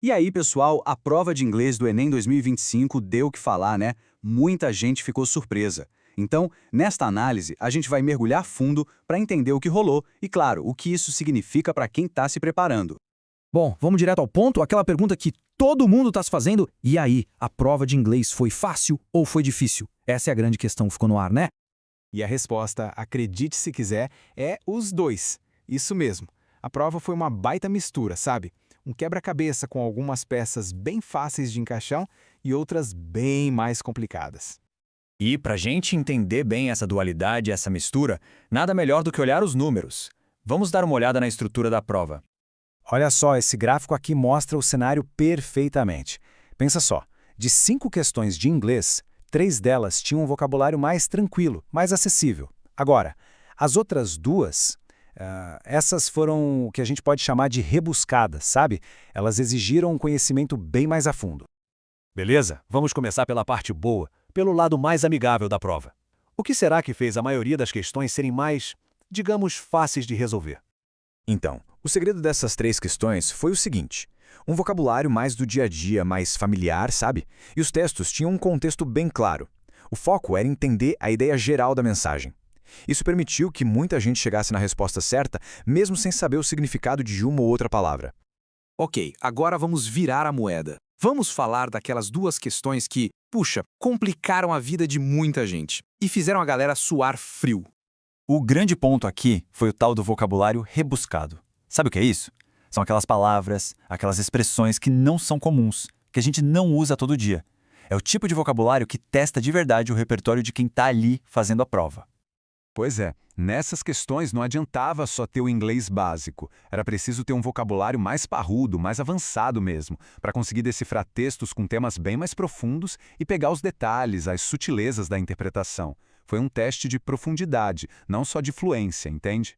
E aí, pessoal, a prova de inglês do Enem 2025 deu o que falar, né? Muita gente ficou surpresa. Então, nesta análise, a gente vai mergulhar fundo para entender o que rolou e, claro, o que isso significa para quem está se preparando. Bom, vamos direto ao ponto, aquela pergunta que todo mundo está se fazendo. E aí, a prova de inglês foi fácil ou foi difícil? Essa é a grande questão que ficou no ar, né? E a resposta, acredite se quiser, é os dois. Isso mesmo. A prova foi uma baita mistura, sabe? Um quebra-cabeça com algumas peças bem fáceis de encaixar e outras bem mais complicadas. E para a gente entender bem essa dualidade, essa mistura, nada melhor do que olhar os números. Vamos dar uma olhada na estrutura da prova. Olha só, esse gráfico aqui mostra o cenário perfeitamente. Pensa só, de 5 questões de inglês, 3 delas tinham um vocabulário mais tranquilo, mais acessível. Agora, as outras duas, essas foram o que a gente pode chamar de rebuscadas, sabe? Elas exigiram um conhecimento bem mais a fundo. Beleza, vamos começar pela parte boa, pelo lado mais amigável da prova. O que será que fez a maioria das questões serem mais, digamos, fáceis de resolver? Então, o segredo dessas 3 questões foi o seguinte: um vocabulário mais do dia a dia, mais familiar, sabe? E os textos tinham um contexto bem claro. O foco era entender a ideia geral da mensagem. Isso permitiu que muita gente chegasse na resposta certa, mesmo sem saber o significado de uma ou outra palavra. Ok, agora vamos virar a moeda. Vamos falar daquelas duas questões que, puxa, complicaram a vida de muita gente e fizeram a galera suar frio. O grande ponto aqui foi o tal do vocabulário rebuscado. Sabe o que é isso? São aquelas palavras, aquelas expressões que não são comuns, que a gente não usa todo dia. É o tipo de vocabulário que testa de verdade o repertório de quem está ali fazendo a prova. Pois é, nessas questões não adiantava só ter o inglês básico. Era preciso ter um vocabulário mais parrudo, mais avançado mesmo, para conseguir decifrar textos com temas bem mais profundos e pegar os detalhes, as sutilezas da interpretação. Foi um teste de profundidade, não só de fluência, entende?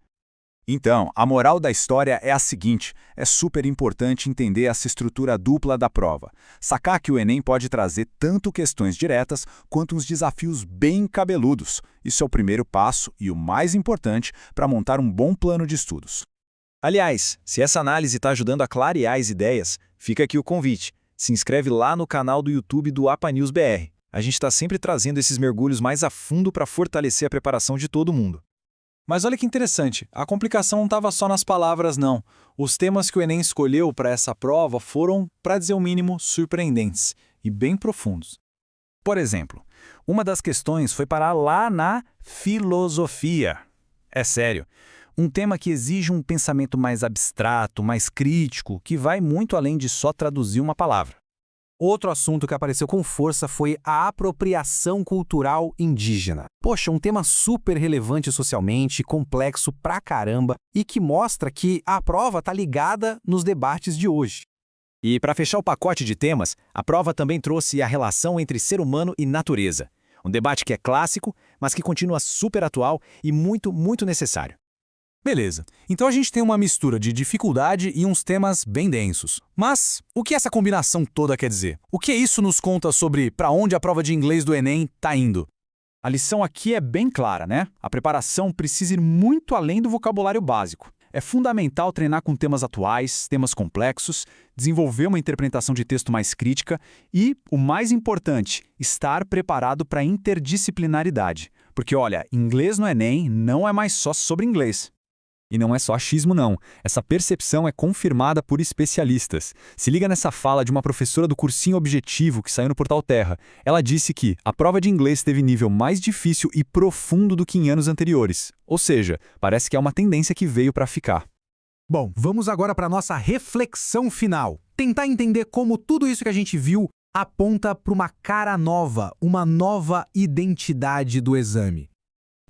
Então, a moral da história é a seguinte: é super importante entender essa estrutura dupla da prova. Sacar que o Enem pode trazer tanto questões diretas quanto uns desafios bem cabeludos. Isso é o primeiro passo e o mais importante para montar um bom plano de estudos. Aliás, se essa análise está ajudando a clarear as ideias, fica aqui o convite. Se inscreve lá no canal do YouTube do APA News BR. A gente está sempre trazendo esses mergulhos mais a fundo para fortalecer a preparação de todo mundo. Mas olha que interessante, a complicação não estava só nas palavras, não. Os temas que o Enem escolheu para essa prova foram, para dizer o mínimo, surpreendentes e bem profundos. Por exemplo, uma das questões foi parar lá na filosofia. É sério, um tema que exige um pensamento mais abstrato, mais crítico, que vai muito além de só traduzir uma palavra. Outro assunto que apareceu com força foi a apropriação cultural indígena. Poxa, um tema super relevante socialmente, complexo pra caramba e que mostra que a prova tá ligada nos debates de hoje. E para fechar o pacote de temas, a prova também trouxe a relação entre ser humano e natureza. Um debate que é clássico, mas que continua super atual e muito, muito necessário. Beleza, então a gente tem uma mistura de dificuldade e uns temas bem densos. Mas o que essa combinação toda quer dizer? O que isso nos conta sobre para onde a prova de inglês do Enem está indo? A lição aqui é bem clara, né? A preparação precisa ir muito além do vocabulário básico. É fundamental treinar com temas atuais, temas complexos, desenvolver uma interpretação de texto mais crítica e, o mais importante, estar preparado para a interdisciplinaridade. Porque, olha, inglês no Enem não é mais só sobre inglês. E não é só achismo não, essa percepção é confirmada por especialistas. Se liga nessa fala de uma professora do cursinho Objetivo que saiu no Portal Terra. Ela disse que a prova de inglês teve nível mais difícil e profundo do que em anos anteriores. Ou seja, parece que é uma tendência que veio para ficar. Bom, vamos agora para a nossa reflexão final. Tentar entender como tudo isso que a gente viu aponta para uma cara nova, uma nova identidade do exame.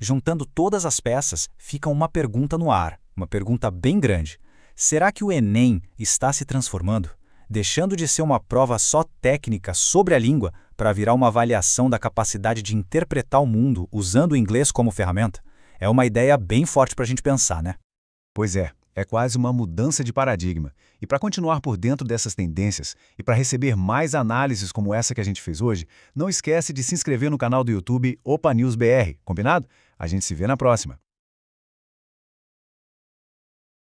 Juntando todas as peças, fica uma pergunta no ar, uma pergunta bem grande. Será que o Enem está se transformando, deixando de ser uma prova só técnica sobre a língua para virar uma avaliação da capacidade de interpretar o mundo usando o inglês como ferramenta? É uma ideia bem forte para a gente pensar, né? Pois é quase uma mudança de paradigma. E para continuar por dentro dessas tendências e para receber mais análises como essa que a gente fez hoje, não esquece de se inscrever no canal do YouTube Opa News BR, combinado? A gente se vê na próxima.